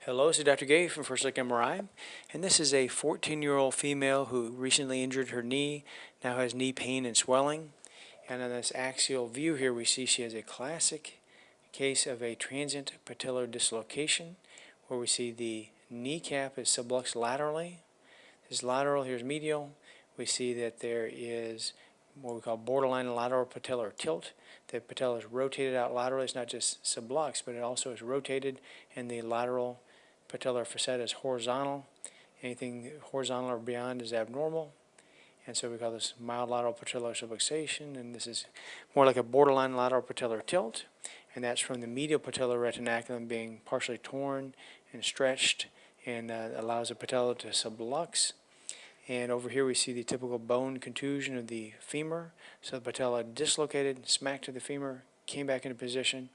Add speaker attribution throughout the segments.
Speaker 1: Hello, this is Dr. Gay from First Look MRI, and this is a 14-year-old female who recently injured her knee, now has knee pain and swelling. And on this axial view here, we see she has a classic case of a transient patellar dislocation, where we see the kneecap is subluxed laterally. This lateral, here's medial. We see that there is what we call borderline lateral patellar tilt. The patella is rotated out laterally. It's not just subluxed, but it also is rotated, and the lateral patellar facet is horizontal. Anything horizontal or beyond is abnormal. And so we call this mild lateral patellar subluxation, and this is more like a borderline lateral patellar tilt. And that's from the medial patellar retinaculum being partially torn and stretched, and allows the patella to sublux. And over here we see the typical bone contusion of the femur. So the patella dislocated, smacked to the femur, came back into position.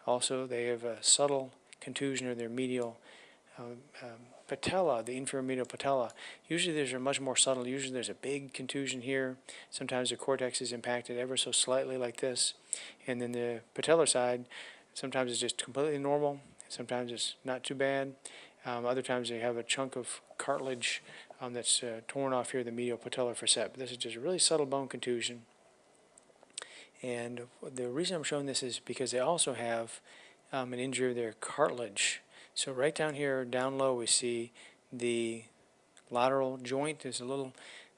Speaker 1: Also, they have a subtle contusion of their medial patella, the inferior medial patella. Usually there's a much more subtle. Usually there's a big contusion here. Sometimes the cortex is impacted ever so slightly like this. And then the patellar side, sometimes it's just completely normal. Sometimes it's not too bad. Other times they have a chunk of cartilage that's torn off here, the medial patellar facet. But this is just a really subtle bone contusion. And the reason I'm showing this is because they also have an injury of their cartilage. So right down here, down low, we see the lateral joint. There's a little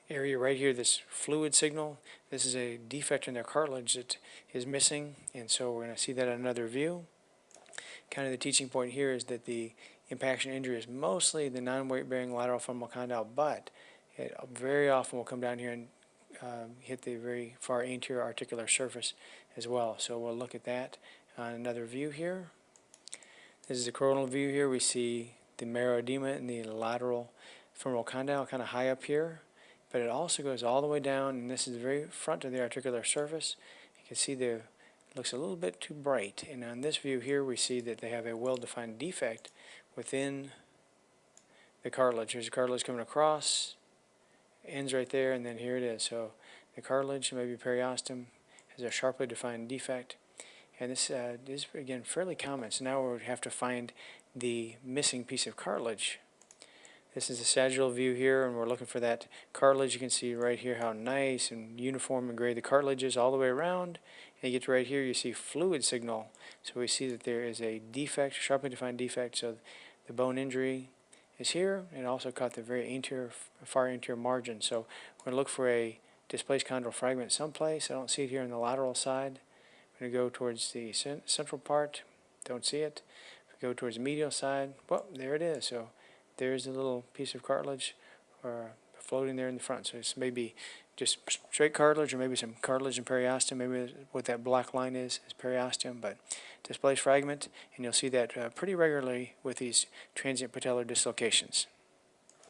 Speaker 1: area right here, this fluid signal. This is a defect in their cartilage that is missing, and so we're going to see that in another view. Kind of the teaching point here is that the impaction injury is mostly the non-weight-bearing lateral femoral condyle, but it very often will come down here and hit the very far anterior articular surface as well. So we'll look at that on another view here. This is the coronal view here. We see the marrow edema in the lateral femoral condyle kind of high up here, but it also goes all the way down, and this is the very front of the articular surface. You can see it looks a little bit too bright, and on this view here we see that they have a well-defined defect within the cartilage. Here's the cartilage coming across, ends right there, and then here it is. So the cartilage, maybe periosteum, has a sharply defined defect. And this is, again, fairly common. So now we have to find the missing piece of cartilage. This is the sagittal view here, and we're looking for that cartilage. You can see right here how nice and uniform and gray the cartilage is all the way around. And you get to right here, you see fluid signal. So we see that there is a defect, sharply defined defect. So the bone injury is here, and also caught the very anterior, far anterior margin. So we're going to look for a displaced chondral fragment someplace. I don't see it here on the lateral side. I'm going to go towards the central part. Don't see it. If we go towards the medial side, well, there it is. So there's a little piece of cartilage floating there in the front. So it's maybe just straight cartilage, or maybe some cartilage and periosteum. Maybe what that black line is periosteum, but displaced fragment. And you'll see that pretty regularly with these transient patellar dislocations.